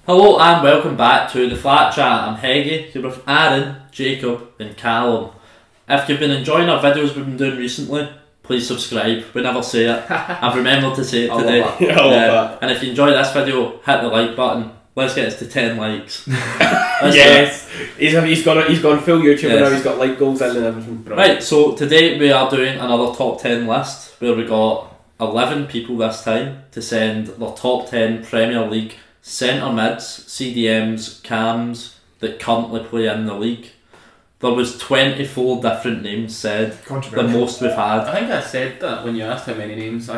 Hello and welcome back to the Flat Chat. I'm Heggie, here with Aaron, Jacob and Calum. If you've been enjoying our videos we've been doing recently, please subscribe. We never say it. I've remembered to say it today. And if you enjoy this video, hit the like button. Let's get us to 10 likes. Yes, he's gone full YouTuber now. He's got like goals in and everything. Right, so today we are doing another top 10 list where we got 11 people this time to send their top 10 Premier League centre mids, CDMs, cams that currently play in the league. There was 24 different names said, the most we've had. I think I said that when you asked how many names.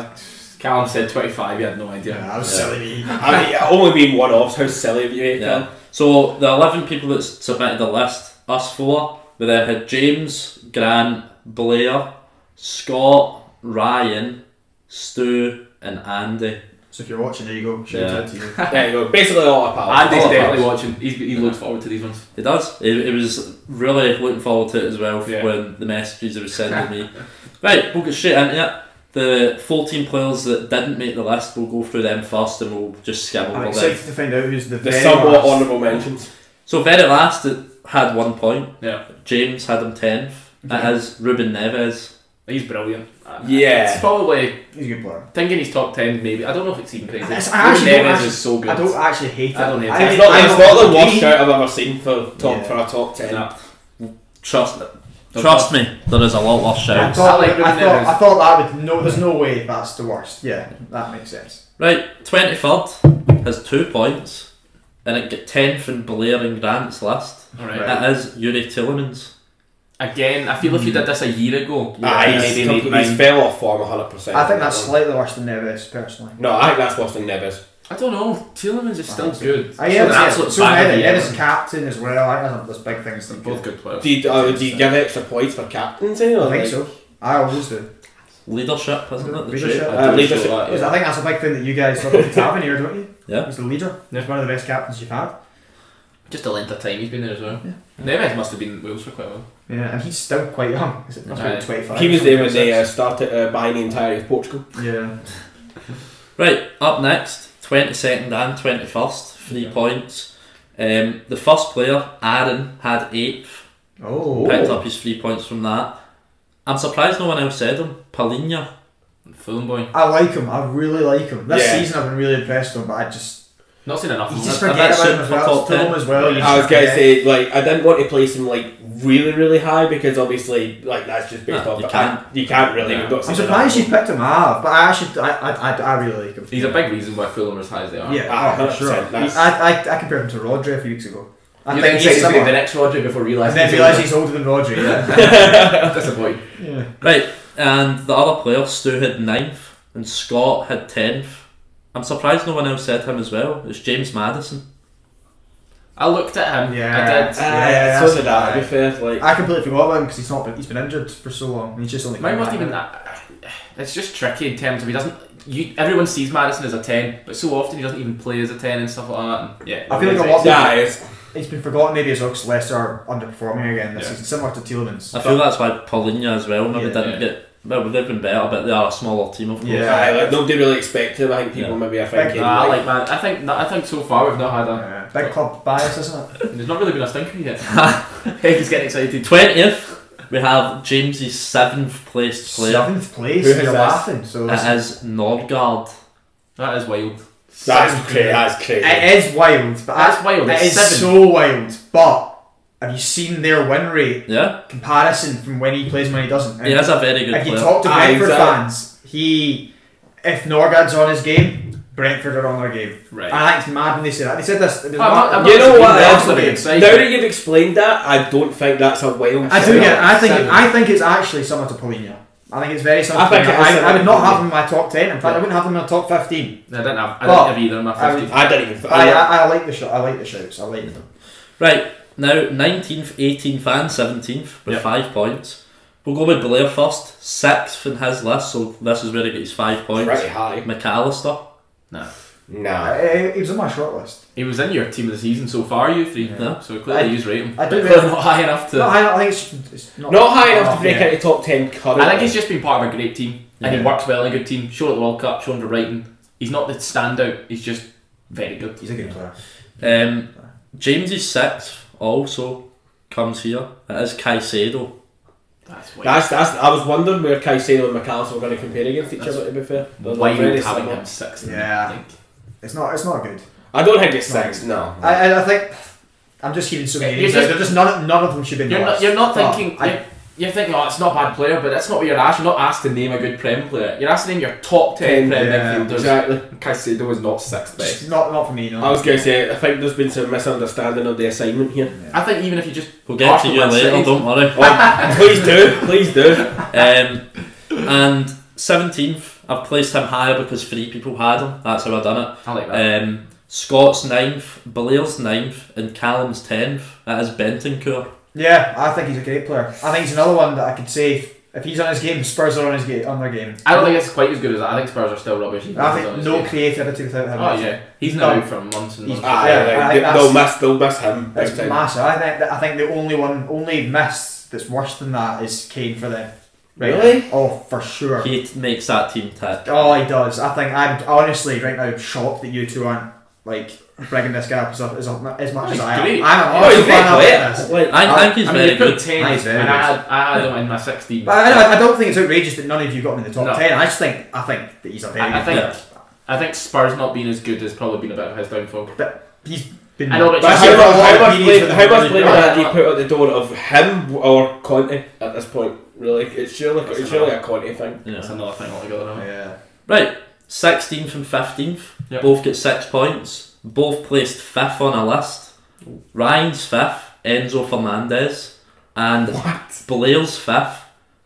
Calum said 25, you had no idea. Yeah, that was silly. I mean, only being one-offs, how silly of you, Calum. So the 11 people that submitted the list, us four, we then had James, Grant, Blair, Scott, Ryan, Stu and Andy. So if you're watching, there you go. Shout out to you. There you go. Basically all our pals. Andy's definitely watching. He looks forward to these ones. He does. He was really looking forward to it as well when the messages he was sending me. Right, we'll get straight into it. The 14 players that didn't make the list, we'll go through them first and we'll just skim over them. I'm excited to find out who's the very somewhat last. honourable mentions. So very last, it had 1 point. Yeah. James had him 10th. It is Ruben Neves. He's brilliant. Yeah. It's probably... He's a good player. Thinking he's top 10 maybe. I don't know if it's even crazy. Neves is so good. I don't actually hate it. I don't hate it. It's not the worst shout I've ever seen for a top 10. No. Trust me, there is a lot worse shouts. I thought that would... No, there's no way that's the worst. Yeah, that makes sense. Right, 23rd has 2 points. And it got 10th in Blair and Grant's list. Alright. It is Yuri Tillemans. Again, I feel if you did this a year ago, he's fell off form 100%. I think that's slightly worse than Neves, personally. No, I think that's worse than Neves. I don't know. Tielemans is still good. So Neves captain as well. I think there's big things. They're both good players. Do you give extra points for captaincy? I think so. I always do. Leadership, isn't it? Leadership. Leadership. I think that's a big thing that you guys look at having here, don't you? Yeah. He's the leader. He's one of the best captains you've had. Just a length of time he's been there as well. Yeah. Neves must have been in Wales for quite a while. Yeah, and he's still quite young. Is it must be 25? He was there when they started buying the entirety of Portugal. Yeah. Right, up next, 22nd and 21st, 3 points. The first player, Aaron, had 8th. Oh. Picked up his 3 points from that. I'm surprised no one else said him. Palinha. Fulham boy. I like him. I really like him. This Yeah. season I've been really impressed with him, but I just... Not seen enough. You of just him. forget about him as well. Fulham as well. I was going to say, like, I didn't want to place him like really high because obviously, like, that's just based off. You can't really. Yeah. I'm surprised you picked him up, but I really like him. He's a big reason why Fulham are as high as they are. Yeah, for sure. I compared him to Rodri a few weeks ago. You think he's going to be the next Rodri before realising. And then realise he's older than Rodri. Yeah. Disappointing. Yeah. Right, and the other player, Stu, had 9th and Scott had 10th. I'm surprised no one else said him as well. It's James Maddison. I looked at him. Yeah. I did. So did I. To be fair, like I completely forgot about him because he's been injured for so long. And he's just only. Mine wasn't even that. It's just tricky in terms of he doesn't. Everyone sees Maddison as a 10, but so often he doesn't even play as a 10 and stuff like that. And yeah, I feel like a lot. Yeah, he's been forgotten maybe as Oaks Leicester are underperforming again this season, similar to Tielemans. I feel that's why Palinha as well maybe didn't get. Well, they've been better, but they are a smaller team, of course. Yeah, like, nobody really expected him. I think people maybe are thinking. I think so far we've not had a big club bias, isn't it? There's not really been a stinker yet. He's getting excited. 20th, we have James's 7th placed player. 7th place. You're laughing. So it is Nordgaard. That is wild. That's crazy. It is wild, but that's wild. It is so wild, but. Have you seen their win rate comparison from when he plays and when he doesn't? And he is a very good player. If you talk to Brentford fans, if Norgaard's on his game, Brentford are on their game. Right. I think it's mad when they say that. They said this. You know what? Now that you've explained that, I don't think that's a wild. I think it's actually similar to Palinha. I think it's very similar. I would not have him in my top 10. In fact, I wouldn't have him in my top 15. I didn't have either in my 15. I didn't even. I like the shot. I like the shouts. I like them. Right. Now, 19th, 18th and 17th with 5 points. We'll go with Blair first. 6th in his list, so this is where he got his 5 points. Pretty high. McAllister. No. He was on my short list. He was in your team of the season so far, you three. Yeah. So clearly you rate him. I do clearly not high enough to... I think it's not high enough to break out the top 10 currently. I think he's just been part of a great team. And he works well in a good team. Showed at the World Cup, showed at Brighton. He's not the standout, he's just very good. He's a good player. James's 6th also comes here. It is Caicedo. That's I was wondering where Caicedo and McAllister were going to compare against each other, to be fair. Why are you having him 6th? Yeah. I think. It's not good. I don't think it's 6, no. I think I'm just hearing so many names. They're just none of them should be in the list. You're not thinking. You're thinking, oh, it's not a bad player, but that's not what you're asked. You're not asked to name a good Prem player. You're asked to name your top 10 Prem midfielders. Exactly. Caicedo is not 6th best. Not for me, no. I was going to say, I think there's been some misunderstanding of the assignment here. Yeah. I think even if you just... We'll get to you later, don't worry. Oh, please do. And 17th, I've placed him higher because 3 people had him. That's how I've done it. I like that. Scott's 9th, Blair's 9th, and Calum's 10th. That is Bentancur. Yeah, I think he's a great player. I think he's another one that I could say if he's on his game, Spurs are on their game. I don't think it's quite as good as that. I think Spurs are still rubbish. I think no creativity without him. Oh yeah, he's now out for months and months. They'll miss him. It's massive. I think the only miss that's worse than that is Kane for them. Right? Really? Oh, for sure. He makes that team tick. Oh, he does. I think I'm honestly right now shocked that you two aren't like bringing this guy up as much as I am. I'm a fan of this. I think he's very good. 10, and I had him in my 16. But I don't think it's outrageous that none of you got him in the top 10. I think that he's a very good player. I think Spurs not being as good has probably been a bit of his downfall. But he's been. I know, but how much blame would you put at the door of him or Conte at this point? Really, it's surely a Conte thing. Yeah, it's another thing altogether. Yeah. Right, 16th and 15th, both get 6 points. Both placed 5th on a list. Ryan's 5th, Enzo Fernandez, and Blair's 5th,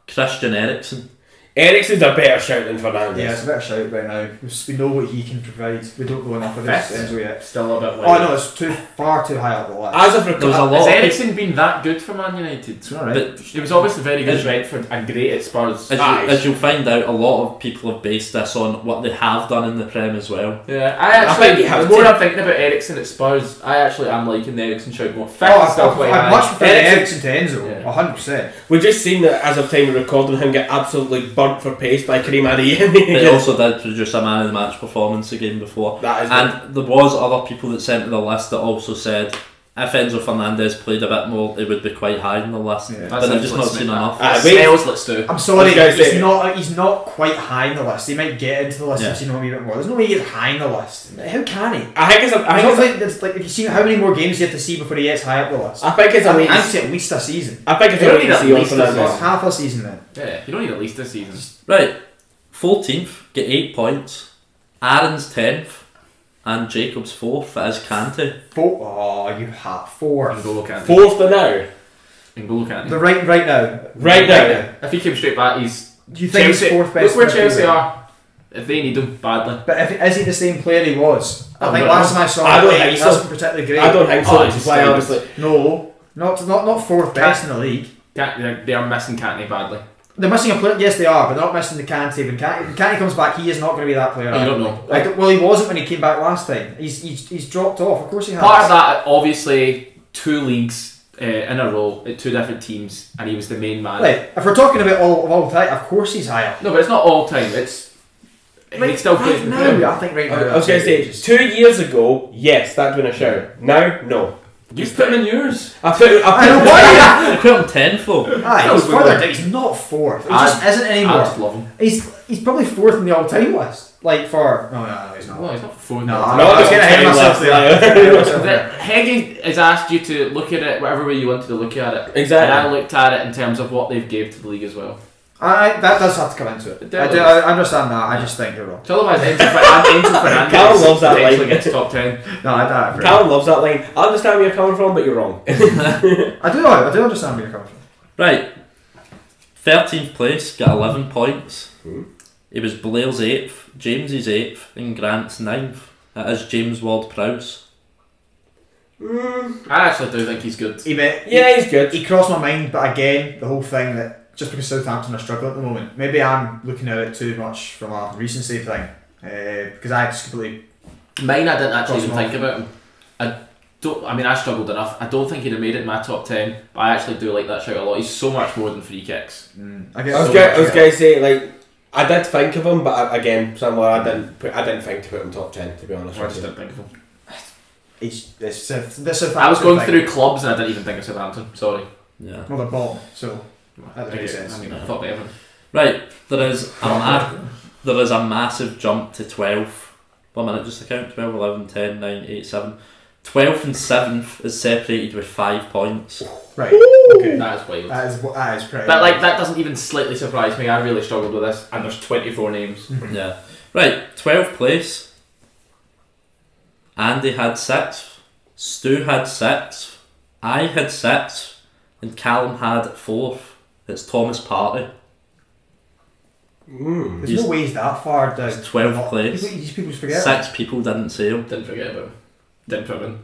Christian Eriksen. Eriksen's a better shout than Fernandes. Yeah, it's a better shout right now. We know what he can provide. We don't know enough about Enzo yet. Still a bit late. Oh no, it's far too high up the list. As of has Eriksen been that good for Man United? It's alright. But he was obviously very good at Brentford and great at Spurs. As you'll find out, a lot of people have based this on what they have done in the Prem as well. Yeah, I think the more I'm thinking about Eriksen at Spurs, I actually am liking the Eriksen shout more. I much prefer Eriksen to Enzo, 100%. We've just seen that as of time of recording him get absolutely burnt for pace by Karim Adeyemi. He also did produce a man of the match performance again before. And there was other people that sent me the list that also said if Enzo Fernandez played a bit more, it would be quite high on the list. Yeah. But I've just not seen enough. I'm sorry, he's not quite high on the list. He might get into the list if you've seen him a bit more. There's no way he's high on the list. How can he? I think it's like if you've seen how many more games you have to see before he gets high up the list. I think it's at least a season. I think it's half a season then. Yeah, you don't need at least a season. Right, 14th, get 8 points. Aaron's 10th. And Jacob's 4th, that is Kante. You have 4. N'Golo Kante. 4th for now? N'Golo Kante. Right now. Right now. If he came straight back, he's... Do you think he's 4th best? Look where Chelsea are. If they need him badly. But is he the same player he was? I think last time I saw him, he wasn't particularly great. I don't think so. Which is why obviously... No, not 4th best in the league. They are missing Kante badly. They're missing a player. Yes, they are, but they're not missing the Kante. When Kante comes back, he is not going to be that player. You don't know. Well, he wasn't when he came back last time. He's dropped off. Of course he has. Part of that, obviously, 2 leagues in a row at 2 different teams, and he was the main man. Right. If we're talking about all time, of course he's higher. No, but it's not all time. It's he still plays now. I think right now. I was going to say 2 years ago, yes, that'd been a shout. Now, no. You put him in yours. I put him 10th though. He's further down. He's not 4th. He just isn't anymore. I just love him. He's probably 4th in the all-time list. Like for no, he's not. Well, he's not 4th. No, I was getting ahead of myself there. Heggie has asked you to look at it whatever way you wanted to look at it. Exactly. And I looked at it in terms of what they've gave to the league as well. That does have to come into it. I understand that. I just think you're wrong. So otherwise, Enzo Fernandez Calum loves that line. Gets top 10. No, I don't. Calum loves that line. I understand where you're coming from, but you're wrong. I do understand where you're coming from. Right, 13th place, got 11 points. It was Blair's 8th, James's 8th, and Grant's 9th. That is James Ward-Prowse. I actually do think he's good. He's good. He crossed my mind, but again, the whole thing that just because Southampton are struggling at the moment, maybe I'm looking at it too much from a recency thing. Because I just completely... Mine, I didn't actually even think about him. I struggled enough. I don't think he'd have made it in my top 10, but I actually do like that shout a lot. He's so much more than free kicks. I was going to say, like, I did think of him, but again, similar. I didn't think to put him top 10. To be honest, I just didn't think of him. I was going through clubs and I didn't even think of Southampton. Sorry. Yeah. Well, they're bottom, so that doesn't make sense. I mean, I thought Everton. Right, there is a massive jump to 12th. 1 minute, just to count: 12, 11, 10, 9, 8, 7. 12th and 7th is separated with 5 points. Right. Okay. That is wild. That is pretty. But like that doesn't even slightly surprise me. I really struggled with this, and there's 24 names. Yeah. Right, 12th place. Andy had 6th. Stu had 6th. I had 6th. And Calum had 4th. It's Thomas Partey. There's no way he's that far down. 12th place. These people forget. 6 people didn't say him. Didn't forget about him. Didn't put him in.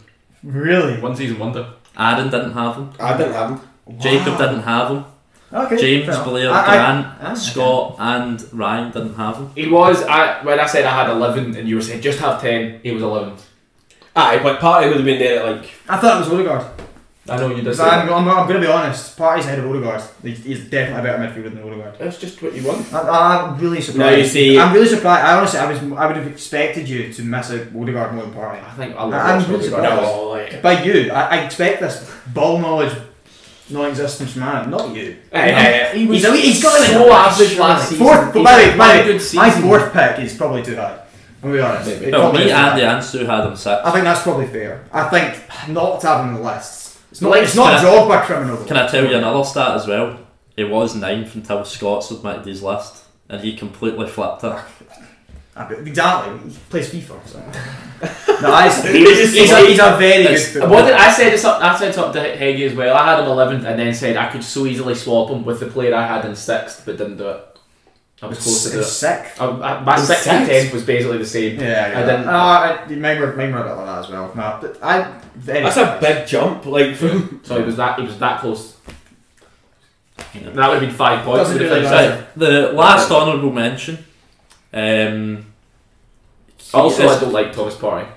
Really? One season wonder. Aaron didn't have him. I didn't have him. Jacob didn't have him. Okay. James, Blair, Grant, Scott and Ryan didn't have him. He was, when I said I had 11 and you were saying just have 10, he was 11th. Aye, but Partey would have been there at like... I thought it was Odegaard. I know you did. I'm going to be honest. Partey's ahead of Odegaard. He's definitely a better midfielder than Odegaard. That's just what you want. I'm really surprised. No, you see, I'm really surprised. I honestly, I would have expected you to miss out Odegaard more than Partey. I think I'm I'll really Odegaard. surprised. No, like... By you, I expect this ball knowledge, non-existence man. Not you. He's got so average last season. Fourth, but by the way, my season. 4th pick is probably too high. I'll be honest. It No, probably me, is too Andy high. and Stu had him 6th. I think that's probably fair. I think not to have him on the lists. It's not. Like, It's not a job by criminal. Can I tell you another stat as well? He was 9th until Scott submitted his list and he completely flipped it. Exactly. He plays FIFA. So. No, he's a very good footballer. I said something to Heggie as well. I had him 11th and then said I could so easily swap him with the player I had in 6th, but didn't do it. I was close to do it. Sick. My 6th and 10th was basically the same. Yeah. Mine were a bit like that as well. No, but That's a big jump, like from... So he was that close. That would have been 5 points. Doesn't really Right, the last honourable mention. Also, I don't like Thomas Partey.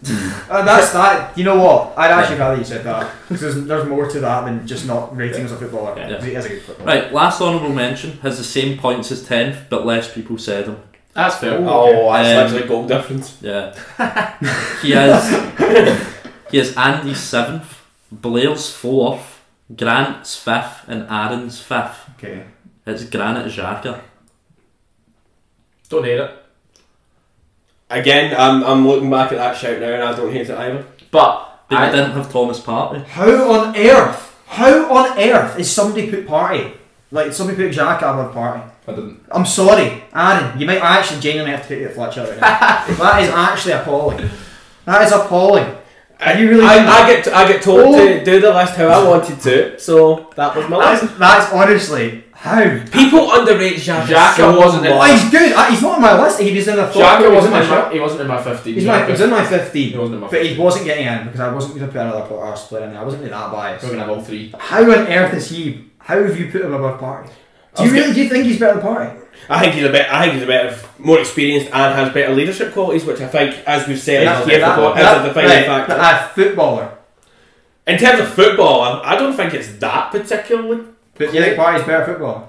that's that. You know what? I'd actually rather you said that because there's more to that than just not rating as a footballer. Yeah. He is a good footballer. Right, last honourable mention has the same points as 10th, but less people said him. That's fair. Oh, that's literally goal difference. Yeah. He has Andy's 7th, Blair's 4th, Grant's 5th, and Aaron's 5th. Okay. It's Granit Xhaka. Don't hate it. Again, I'm looking back at that shout now and I don't hate it either. But But I didn't have Thomas Partey. How on earth is somebody put Partey? Like somebody put Xhaka above Partey? I didn't. I'm sorry, Aaron. You might actually genuinely have to take your flat out. That is actually appalling. That is appalling. Are you really? I get told to do the list how I wanted to, so that was my list. That's honestly how People underrate Xhaka. Xhaka so wasn't in- Oh, he's good. He's not on my list. He was in the thought. Xhaka he wasn't in my 15. He was in my 15. He wasn't in my But he wasn't getting in because I wasn't going to put another Arsenal player in there. I wasn't really that biased. We're going to have all 3. How on earth is he? How have you put him above Partey? Do you think he's better than Partey? I think he's a better, more experienced and has better leadership qualities, which I think, as we've said, is a defining factor. But a footballer. In terms of football, I don't think it's that particularly. But you think Partey's better footballer?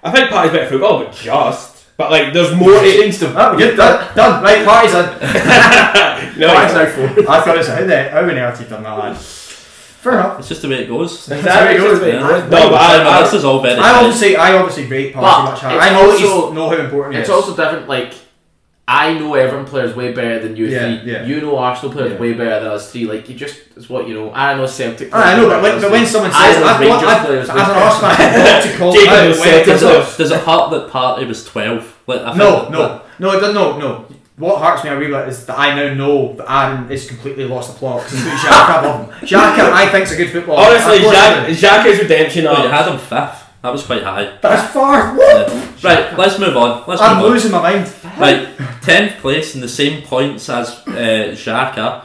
I think Partey's better football, but just. But like, there's more. Oh, good, done. Right, Partey's in. No, Partey's now 4. I thought it's how on earth you've done that, lad. Fair enough. It's just the way it goes. That's how it goes. Yeah. No, but this is all very I obviously rate Partey much higher. I know how important he is. It's also different, like, I know Everton players way better than you 3. Yeah. You know Arsenal players way better than us 3. Like, it's what you know. I know Celtic players. I know, but when someone says, as an Arsenal fan, I've got to call Does it hurt that Partey was 12? Like, No. No. What hurts me a wee bit is that I now know that Aaron is completely lost the plot because he put Xhaka above him. Xhaka, I think, is a good footballer. Honestly, Xhaka's redemption. Oh, you had him 5th. That was quite high. That's far. What? Yeah. Right, let's move on. I'm losing my mind. Right, 10th place in the same points as Xhaka.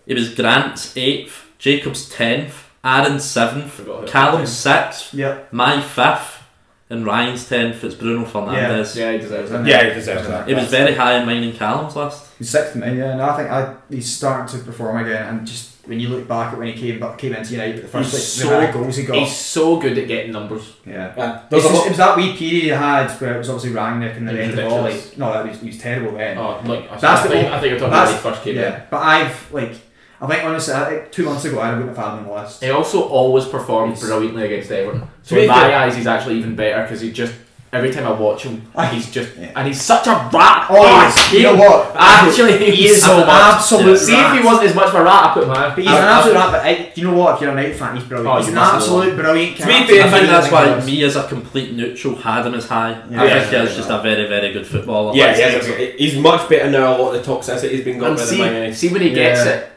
It was Grant's 8th, Jacob's 10th, Aaron's 7th, Calum's 6th, my 5th, and Ryan's 10th. It's Bruno Fernandes. Yeah, he deserves that. Yeah, he deserves that. It was very high in mine and Calum's list. He's 6th in mine, yeah. No, I think he's starting to perform again, and just when you look back at when he came into United, the first He's the amount of goals he got. He's so good at getting numbers. Yeah. It was that wee period he had where it was obviously Rangnick and the end of all. Ridiculous. No, he was terrible then. Oh, look, That's I the think whole- you're talking that's- about when he first came in. Yeah, but I think honestly, I think 2 months ago I wouldn't have had him on the list. He also always performed brilliantly against Everton. So be in my fair- eyes, he's actually even better because he just every time I watch him, he's just Yeah. and he's such a rat. Oh, you know what? Actually, He is so an much. absolute See if he rat. wasn't as much of a rat, I put him higher. But he's an absolute rat, but you know what? If you're a United fan, he's brilliant. Oh, He's you an must absolute brilliant To be character. fair, I think that's why He me as a complete neutral had him as high. Yeah. I Yeah. think he's just a very, very good footballer. He's much better now. A lot of the toxicity's been gone And rid of by see when he gets Yeah. it,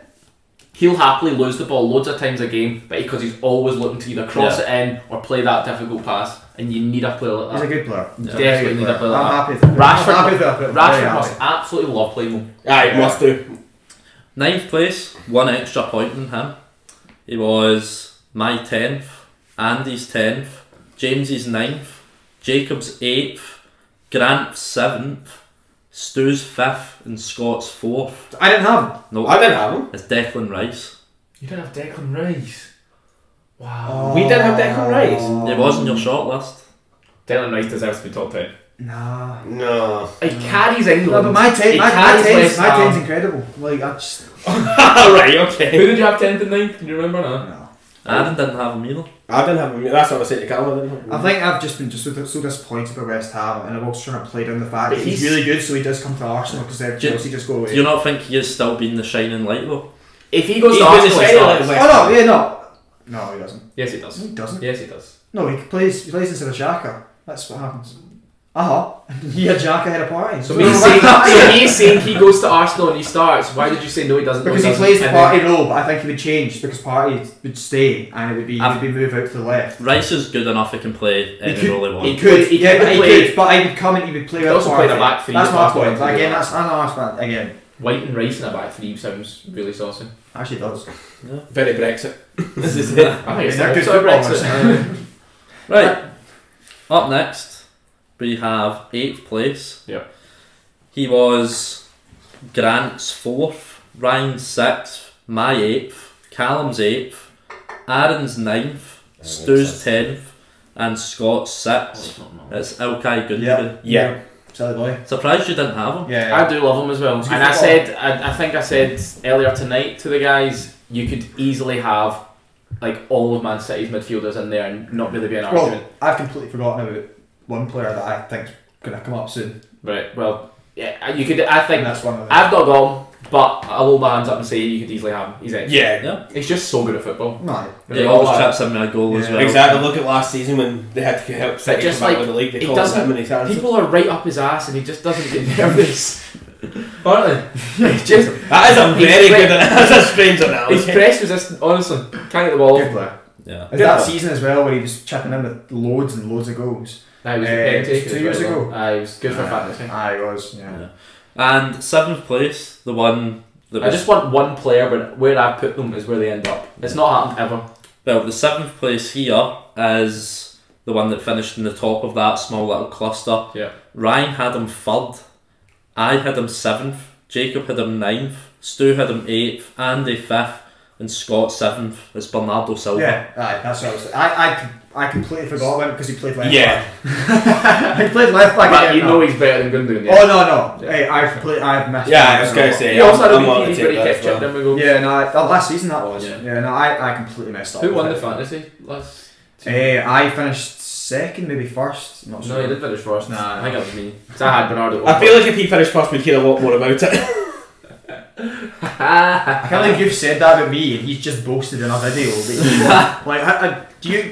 he'll happily lose the ball loads of times a game, but because he's always looking to either cross it in or play that difficult pass, and you need a player like He's that. a good player. You He's a very desperately good need a player. player like I'm that. happy with him. Rashford- I'm happy with him. Very Rashford happy. must absolutely love playing him. Aye, must do. 9th place, 1 extra point than him. He was my 10th, Andy's 10th, James's 9th, Jacob's 8th, Grant's 7th, Stu's 5th, and Scott's 4th. I didn't have him. No, I didn't have him. it's Declan Rice. You didn't have Declan Rice. Wow. We did have Declan Rice. It was in your shortlist. Declan Rice deserves to be top 10. Nah. No. He carries England. No, but my He 10's carries West Ham. incredible. Like, I just... Right, okay. Who did you have 10th and 9th? Can you remember now? No. Aaron didn't have him either. I didn't have him. That's what I said to Calum. I didn't have him. I think I've just been so disappointed by West Ham, and I'm also trying to play down the fact But that he's he's- really good, so he does come to Arsenal because then Do you- Chelsea just go away. Do you not think he has still been the shining light though? If he goes He's to been Arsenal, the he shining starts. light. Oh no, yeah, no. No, he doesn't. Yes, he does. He doesn't. Yes, he does. No, he plays instead of Xhaka. That's what happens. He had Xhaka ahead of Partey. So he's saying he goes to Arsenal and he starts. Why did you say no? He doesn't. Because no, he doesn't, plays the and then- Partey role, but I think he would change because Partey would stay and it would be move out to the left. Rice is good enough he can play any role he he wants. could- he yeah, could but he play- could. But I would come and he would play He with also Partey. played a back three That's as my well. point. But again, that's again. White and Rice in a back three sounds really saucy. Actually does. Very Brexit. This is it. I think it's They're the good opposite of footballers. Brexit. Right. Up next, we have 8th place. Yep. He was Grant's 4th, Ryan's 6th, my 8th, Calum's 8th, Aaron's 9th, Stu's 10th, and Scott's 6th. It's Ilkay Gundogan. Yeah. Silly boy. Surprised you didn't have him? Yeah. I do love him as well. He's And good I footballer. said, I think I said earlier tonight to the guys, you could easily have like all of Man City's midfielders in there and not really be an argument. Well, I've completely forgotten about one player that I think's going to come up soon. Right. Well, yeah, you could. I think And that's one of them. I've not got him, but I'll hold my hands up and say you could easily have him. He's excellent. Yeah. Yeah. He's just so good at football. No. He always chips in with a goal as Yeah. well. Exactly. Look at last season when they had to help City Just come back like, with the league. They he called doesn't- him and his hands. People are right up his ass and he just doesn't get nervous. Aren't they? It's just That is a He's very great. good. That's a strange he's analogy. press resistant. Honestly, can't get the ball. Good player. Yeah. Is that season as well where he was chipping in with loads and loads of goals? He was a pen taker 2 as years well, ago. though. He was good for fantasy. I was, yeah. And 7th place, the one that I was... just want one player, but where I put them is where they end up. It's not happened ever. Well, the 7th place here is the one that finished in the top of that small little cluster. Yeah. Ryan had him 3rd, I had him 7th, Jacob had him 9th, Stu had him 8th, Andy 5th, and Scott 7th. It's Bernardo Silva. Yeah, aye, that's what I was. I completely forgot about him because he played left Yeah. back. He played left back. But again you now. know he's better than Gundogan. Oh no. Yeah. Hey, I've missed. Yeah, him. I was going to say. He also had a I'm on wee the where he tip kept as well. chipping in with goals. Yeah, no, last season that was. Yeah. Yeah, no, I completely messed up. Who with won it. the fantasy last? I finished second, maybe first. Not sure. No, he did finish first. Nah. I think it was me. Because I had Bernardo. I feel like if he finished first, we'd hear a lot more about it. I can't believe you've said that about me, and he's just boasted in a video. That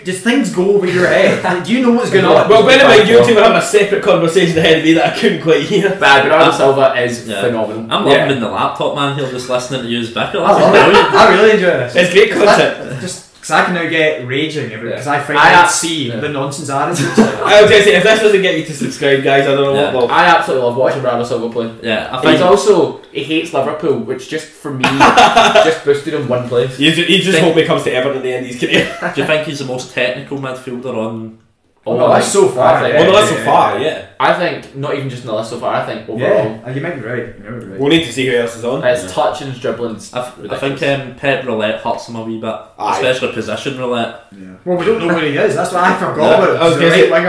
does things go over your head? Like, do you know what's going on? Well, bear in mind, you two were having a separate conversation ahead of me that I couldn't quite hear. But Bernardo Silva is Yeah. phenomenal. I'm loving being the laptop man here, just listening to use Bicker. I love it. I really enjoy this. It's great content. Just because I can now get raging because I I finally see yeah. the nonsense attitudes. I was going to say, if this doesn't get you to subscribe, guys, I don't know Yeah. what will. I absolutely love watching Bernardo Silva play. Yeah, I He's think also, he hates Liverpool, which just for me, just boosted him one place. You just hope he comes to Everton at the end of his career. do you think he's the most technical midfielder on Oh, no, that's so far. I think, On the list so far, yeah. I think not even just in the list so far. I think overall. Yeah, you might be right. You might be right. We'll need to see who else is on. It's touching, dribbling. I think Pep roulette hurts him a wee bit, especially position roulette. Yeah. Well, we don't know where he is. That's what I forgot about. I was going to say, I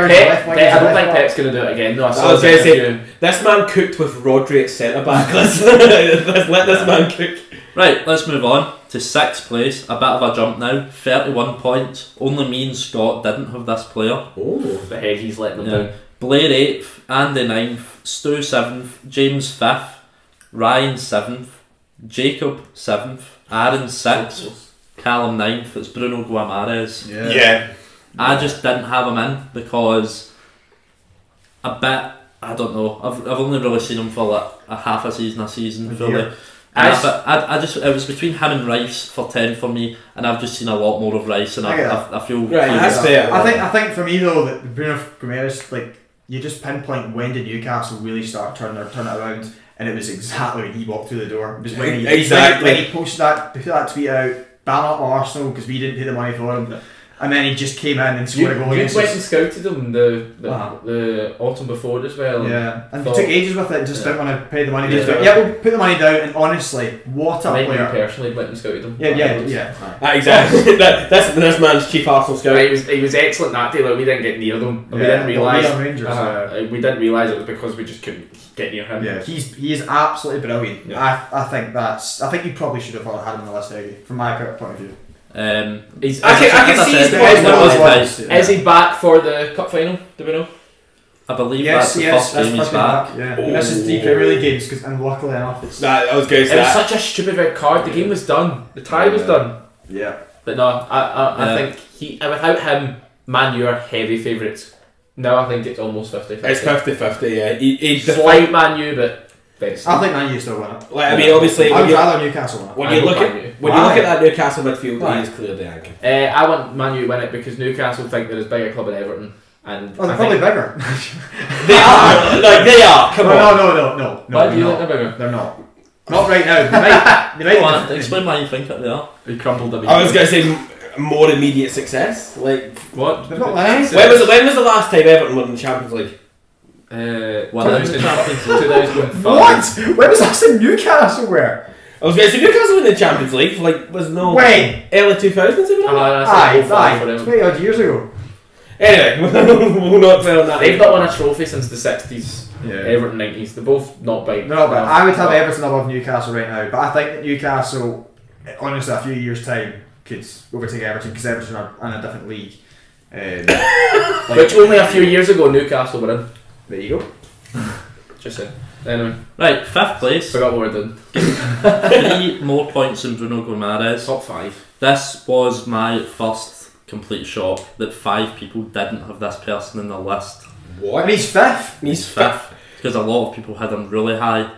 don't think Pep's going to do it again. No, I was going to say, this man cooked with Rodri at centre back. Let's let this man cook. Right, let's move on to 6th place. A bit of a jump now. 31 points. Only me and Scott didn't have this player. Oh, the Heggie's letting them down. Blair 8th, Andy 9th, Stu 7th, James 5th, Ryan 7th, Jacob 7th, Aaron 6th, Calum 9th. It's Bruno Guimaraes. Yeah. I just didn't have him in because I don't know. I've only really seen him for like a half a season fully. Yeah. I just it was between him and Rice for 10 for me, and I've just seen a lot more of Rice, and I feel right. That's fair. I think for me though that Bruno Guimaraes, like, you just pinpoint when did Newcastle really start turning it around, and it was exactly when he walked through the door. It was when he posted that tweet out, ban up Arsenal because we didn't pay the money for him. And then he just came in and scored a goal. You went and scouted him the autumn before as well. Yeah, and he took ages with it and just didn't want to pay the money. Yeah, we'll put the money down, and honestly, what a player. You personally went and scouted him. Yeah. Exactly. That's this man's chief Arsenal scout. He was excellent that day. Like, we didn't get near them. We didn't realise. We didn't realise it was because we just couldn't get near him. Yeah, he is absolutely brilliant. Yeah. I think you probably should have had him on the list, Heggie, from my point of view. I can see his points. Is he back for the cup final? Do we know? I believe that's the first game he's back. Yeah. This is the Premier League games, and luckily enough, it's. I was going to say it was such a stupid red card. The game was done. The tie was done. Yeah. But no, I think without him, Man U are heavy favourites. No, I think it's almost 50-50. It's 50-50. Yeah. He's slight Man U, but. I think Man U still win it. Like, I mean, obviously, I would rather Newcastle win it. When you look at that Newcastle midfield, he is clearly the anchor. I want Man U to win it because Newcastle think they're as big a club as Everton, and they're probably bigger. They are. Like, they are. Come on. No. Why do you think they're bigger? They're not. Not right now. They might. Explain why you think that they are. They crumbled. I was going to say more immediate success. Like what? They've not won. When was the last time Everton won the Champions League? 2005. What? When was that in Newcastle? Where? I was going to say Newcastle in the Champions League. Like, was no when early 2000s. Aye, 20 odd years ago. Anyway, we'll not dwell on that. They've not won a trophy since the 60s. Yeah. Everton 90s. They're both not big. They're not big. I would have Everton above Newcastle right now, but I think that Newcastle, honestly, a few years time could overtake Everton because Everton are in a different league. Which only a few years ago Newcastle were in. There you go. Just saying. Anyway. Right, 5th place. Forgot what we're doing. 3 more points than Bruno Guimaraes. Top 5. This was my first complete shock that 5 people didn't have this person in the list. What? And he's 5th? He's 5th. Because a lot of people had him really high.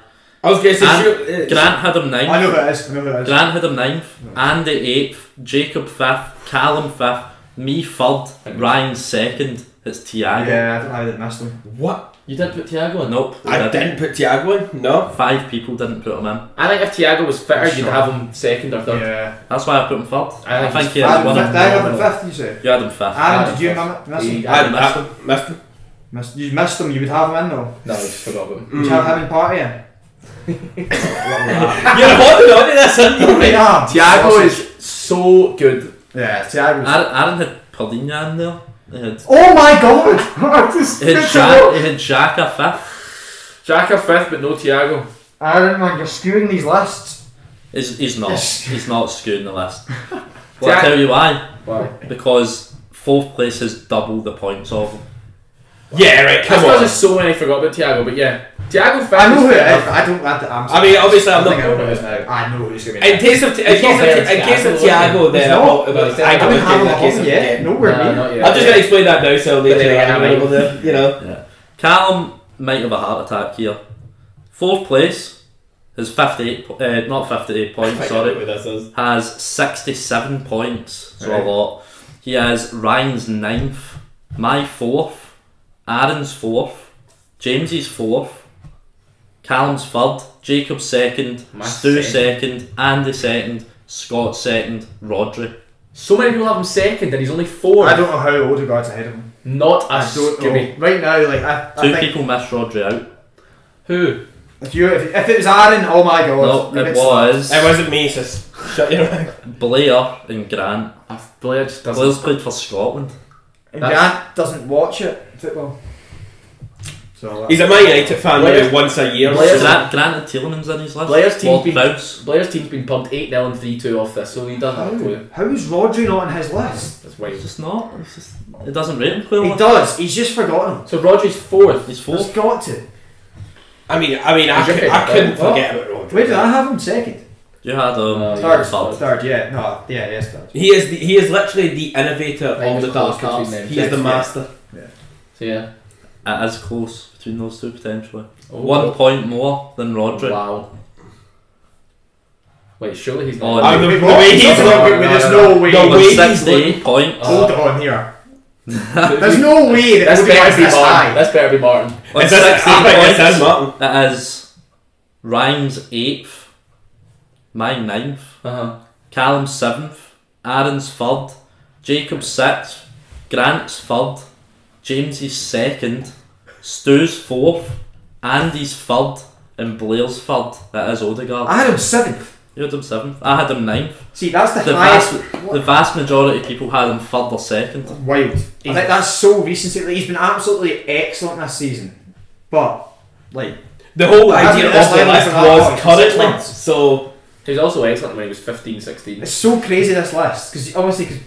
I was going to say... Grant had him 9th. I know who it is. Grant had him 9th. Andy 8th. Jacob 5th. Callum 5th. Me 3rd. Ryan 2nd. It's Thiago. Yeah, I don't know how they missed him. What? You didn't put Thiago in? Nope. I didn't put Thiago in? No. 5 people didn't put him in. I think if Thiago was fitter, you'd have him 2nd or 3rd. Yeah. That's why I put him 3rd. I think he had one. I had him 5th, you say? You had him 5th. Aaron, did you miss him? I missed him. You missed him, you would have him in though? No, I just forgot about him. Would you have him in Partey in? You're holding on to this, aren't you? Thiago is so good. Yeah, Thiago. Aaron had Paulinho in there. Oh my god! He had Xhaka 5th. Xhaka 5th, but no Thiago. Aaron, man, you're skewing these lists. He's not. He's not skewing the list. Well, I'll tell you why. Why? Because 4th place has double the points of him. Yeah, right, come on. There's so many forgot about Thiago, but yeah. Thiago 5th. I know who it is, but I don't have to answer. I mean, obviously, I'm not. I know who it is now. I know who's going to be. In case of Thiago, then I don't have him yet. Nowhere near. I'm just going to explain that now, so later, you know. Yeah. Callum might have a heart attack here. 4th place is 58, not 58 points, sorry. Has 67 points, so a lot. He has Ryan's 9th, my 4th, Aaron's 4th, James's 4th, Callum's 3rd, Jacob's 2nd, Stu 2nd, Andy 2nd, Scott 2nd, Rodri. So many people have him 2nd and he's only 4th. I don't know how Odegaard's ahead of him. Not a I don't Scooby. know. Right now, like I Two think people missed Rodri out. Who? if it was Aaron, oh my god, No, you'd it be was It wasn't me, sis. Shut your mouth. Blair and Grant. Blair just doesn't. Blair's played for Scotland. And Grant doesn't watch it football. So He's a Man United fan maybe once a year. Blair's- Grant and Tielemans in his list. Blair's team's Lord been Prowse. Blair's team's been pumped 8-0 and 3-2 off this, so he doesn't have a clue. how is Rodri not on his list? That's It's wild. just not. It's just, it doesn't rate him clearly. He does. He's just forgotten him. So Rodri's 4th. He's He's fourth. got to. I mean, Who's your I favourite couldn't player? forget about Rodri. Where did I have him second? You had Third, yeah. No, yeah, yes, third. He is literally the innovator Right, of the it's dark close arts. between them. He is the Yeah. master. So yeah. It is close between those two potentially. Oh, 1 point more than Rodri. Wow. Wait, surely he's Oh, not. no. The way he's There's no way. The With way he's 68 points. Hold on here. There's no way that That's Odegaard's better be this Martin. high. That's better be Martin. With It says- 16 I think it says points, Martin. it is Ryan's 8th, mine 9th, Calum's 7th, Aaron's 3rd, Jacob's 6th, Grant's 3rd, James's 2nd, Stu's 4th, Andy's 3rd, and Blair's 3rd. That is Odegaard. I had him 7th. You had him 7th. I had him 9th. See, that's the The highest. the vast majority of people had him 3rd or 2nd. Wild. I think that's so recent. He's been absolutely excellent this season. But, like, The whole But idea that's of the the list level for that was point, 6 currently, months. so He was also excellent when he was 15, 16. it's so crazy this list. Because obviously,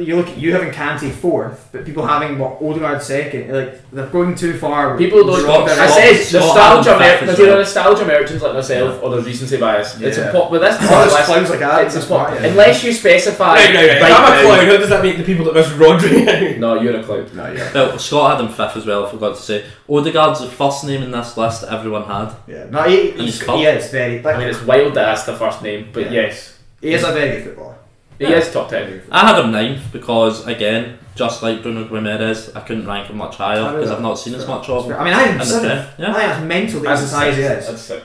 you look at you having Kante 4th, but people having Odegaard 2nd. Like, they're going too far. People don't. Scott- I Scott- said Scott nostalgia. had him fifth as There's well. either nostalgia merchants like myself or there's recency bias. It's Yeah. a with this Oh, part of there's the clowns like that. list, it's a That's spot. right. Unless you specify. right. If I'm a now- clown, how does that make the people that miss Rodri? No, you're a clown. No, yeah. Well, Scott had him 5th as well, I forgot to say. Odegaard's the first name in this list that everyone had. Yeah. No, he he's is very. Like, I mean, it's wild that that's the first name, but Yeah. yes, he is a very good footballer. he is top 10. I had him 9th because, again, just like Bruno Guimaraes, I couldn't rank him much higher because I've not seen as much of him. I mean, I had him And the 7th. tenth, yeah. I think that's mental that That's he's as high as he is. That's 6th.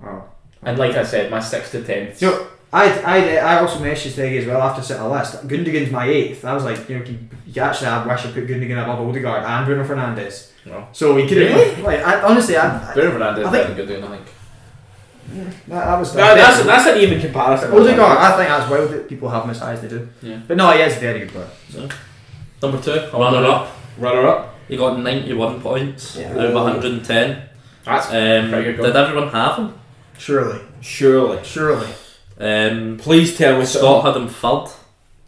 Oh. And like I said, my 6th to 10th. So I also messaged Heggie as well after setting a list. Gundogan's my 8th. I was like, you actually, I wish I put Gundogan above Odegaard and Bruno Fernandes. No. So he could have. Like, honestly, Bruno Fernandes is I better think- than good, I think. that was. That's an even comparison. Odegaard. I think that's wild that people have him as high as they do. Yeah. But no, he is a very good player. So. Number 2. Runner up, Runner up. he got 91 points Yeah. out of 110. That's pretty good. Did everyone have him? Surely. Surely. Please tell me Scott had him 3rd,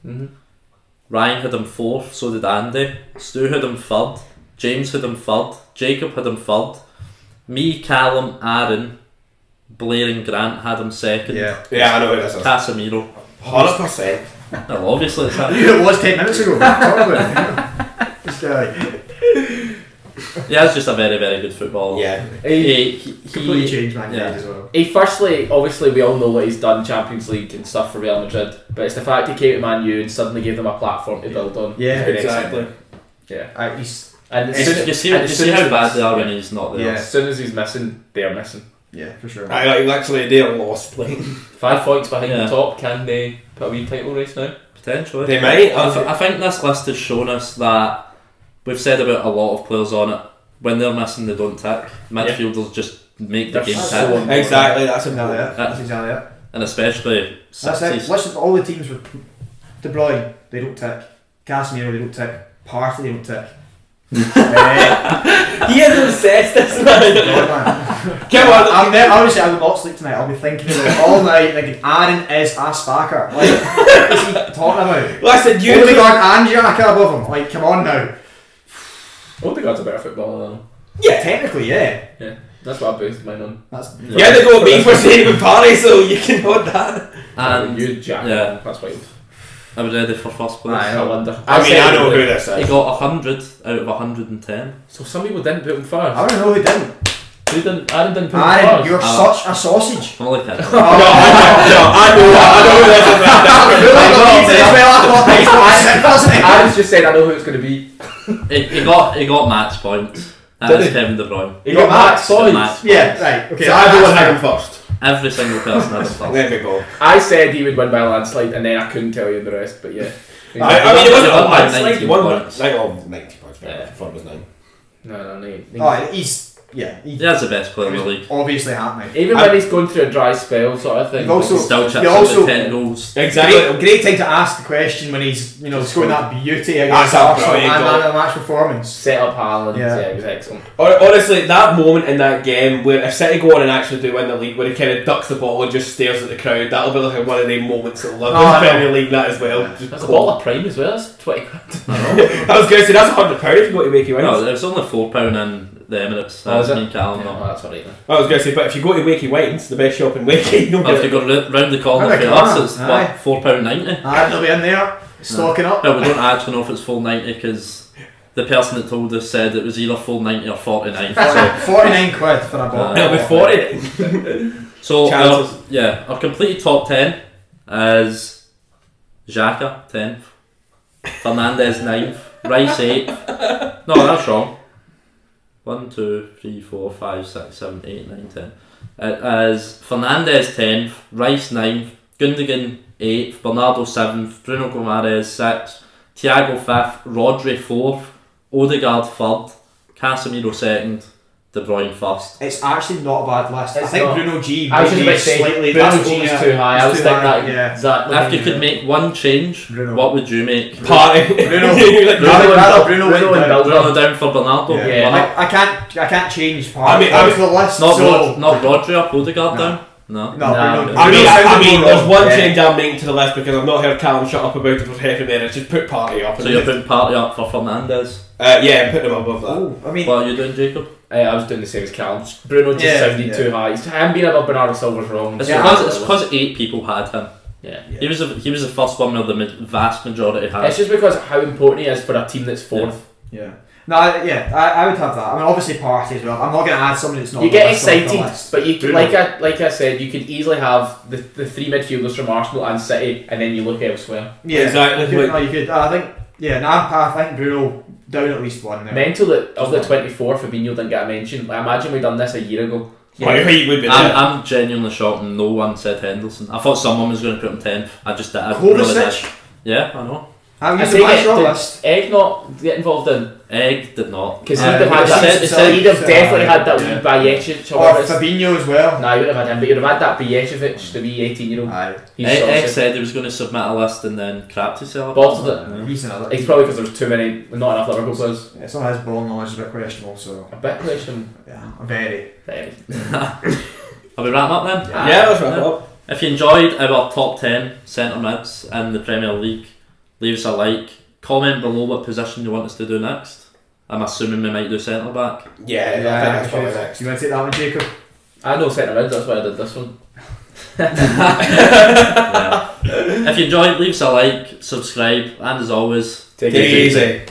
Mm-hmm. Ryan had him 4th, so did Andy. Stu had him 3rd, James had him 3rd, Jacob had him 3rd, me, Calum, Aaron, Blair and Grant had him 2nd. Yeah, I know who this is. Casemiro. 100%. Well, obviously it's I him. knew it was 10 minutes ago. Talk about it. This guy. Yeah, he's just a very, very good footballer. Yeah. Completely changed Man United yeah. as well. He firstly, obviously, we all know what he's done, Champions League and stuff for Real Madrid, but it's the fact he came to Man U and suddenly gave them a platform to build on. Yeah, It's been exactly. excellent. Yeah. He's And as You soon, see, and you as see soon how as bad he's- they are when he's not there. Yeah. As soon as he's missing, they're missing. yeah, for sure. I like literally they're lost playing. 5 points behind Yeah. the top. Can they put a wee title race now? Potentially. They might. I think this list has shown us that we've said about a lot of players on it. When they're missing, they don't tick. Midfielders just make the They're game so tick. important. Exactly. That's Exactly important. it. That's exactly it. And especially That's it. 60s. Listen, all the teams with De Bruyne, they don't tick. Casemiro, they don't tick. Partey, they don't tick. He is obsessed. This man. God, man. Come on. Obviously, I will not sleep tonight. I'll be thinking about it all night. Thinking Aaron is a spacker. Like, what is he talking about? Listen, you. Odegaard and Xhaka above him. Like, come on now. Odegaard's a better footballer than him. Yeah, technically, yeah. Yeah, that's what I based mine on. That's You had to go with me for saying with Partey, so you can hold that. And you, Jack. yeah. That's wild. I was ready for first place. I wonder. I mean, I know who this He is. got 100 out of 110. So some people didn't put him first. I don't know who didn't. Who didn't? Aaron didn't put him Aaron, first. you're such a sausage. I'm like that. No, I know who this is. Aaron's just said, I know who it's going to be. He got match points. Did That's he? Kevin De Bruyne. He got Max Got points. match Yeah, points. right. Okay. So everyone had him first. Every single person had a first. There we go. I said he would win by a landslide, and then I couldn't tell you the rest. But yeah, I mean, it wasn't a won by landslide. 19 He won points. 90 points. Yeah. Front was 9. no. He has the best player in the league. Obviously happening. Even when he's going through a dry spell, sort of thing. You've also- Still you chips also- with 10 goals. Exactly. Great time to ask the question when he's scoring that beauty That's against a Arsenal brilliant and goal. man of the match performance. Set up Haaland. Yeah. Yeah, it was excellent. Honestly, that moment in that game where if City go on and actually do win the league, where he kind of ducks the ball and just stares at the crowd, that'll be like one of the moments that love Oh, in the Premier League. That as well. Yeah. Just That's a cool. bottle of Prime as well. That's 20 grand. I was going to say that's £100 if you go to Wakey Wines. No, it was only £4 in the Emirates. Oh, is it? Me and Calum, Oh, no. that's alright then. I was going to say, but if you go to Wakey Wines, the best shop in Wakey, you'll Well, if get you go round the corner Round the for us, corner, it's aye. what, £4.90. They'll be in there, stocking up. Well, we don't actually know if it's £4.90 because the person that told us said it was either £4.90 or £49. So, 49 quid for a bottle. it'll be 40. so Chances. our completed top 10 is Xhaka 10th, Fernandez 9th, Rice 8th. No, that's wrong. 1, 2, 3, 4, 5, 6, 7, 8, 9, 10. As Fernandez 10th, Rice 9th, Gundogan 8th, Bernardo 7th, Bruno Gomes 6th, Thiago 5th, Rodri 4th, Odegaard 3rd, Casemiro 2nd, De Bruyne 1st. It's actually not a bad list. I It's think not. Bruno G I was just maybe about to say, slightly. Bruno that's G is only too high. I it's was too thinking high, that yeah. exactly. If you could make one change, Bruno. what would you make? Party. Bruno. Like, Rather Bruno went Bruno and down. Bruno down for Bernardo. Yeah. I can't change part I mean, of the list. Not, so not Rodri up, Odegaard No. down? No. no, No. Bruno. I mean, Bruno there's one Yeah. change I'm making to the list because I've not heard Calum shut up about it for half a minute. Just put Party up. So you're putting Partey up for Fernandez. Yeah, and putting him above that. Oh, I mean, What are you doing, Jacob? I was doing the same as Calum. Bruno just Yeah, sounded yeah. too high. Him being above Bernardo Silva's wrong. It's Yeah, because 8 people had him. Yeah. He was the first one where the vast majority had. It's just because of how important he is for a team that's fourth. yeah. No, I would have that. I mean, obviously Partey as well. I'm not going to add somebody that's not. You on the get list, on the excited, list. but you could, Bruno. like I said, you could easily have the 3 midfielders from Arsenal and City, and then you look elsewhere. Yeah, Exactly. You could, no, you could. I think. Yeah, no, I think Bruno down at least one there. Mental that of the 24, Fabinho didn't get a mention. I imagine we done this a year ago. Well, he would be there. I'm genuinely shocked and no one said Henderson. I thought someone was going to put him 10th. I just did. I really did. Kovacic. Yeah, I know. I'm I using take my it, short did list. Egg not get involved in? Egg did not. Because Uh, he'd have had he that. said- he said- He'd have definitely had that yeah. wee Bajevic or Or whatever. Fabinho as well. Nah, he wouldn't have had him, but you'd have had that Bajevic, the wee 18-year-old. Aye. He's Egg sorted. said he was going to submit a list and then crapped himself. Bolted it. He's another. It's probably because there's too many, not enough Liverpool players. Yeah, some of his ball knowledge is a bit questionable, so A bit question. yeah, very. Are we wrapping up then? Yeah, let's wrap it up. If you enjoyed our top 10 centre mids in the Premier League, leave us a like. Comment below what position you want us to do next. I'm assuming we might do centre back. Yeah, I think that's probably next. You want to take that one, Jacob? I know centre mids, that's why I did this one. Yeah. If you enjoyed, leave us a like, subscribe, and as always, Take it easy.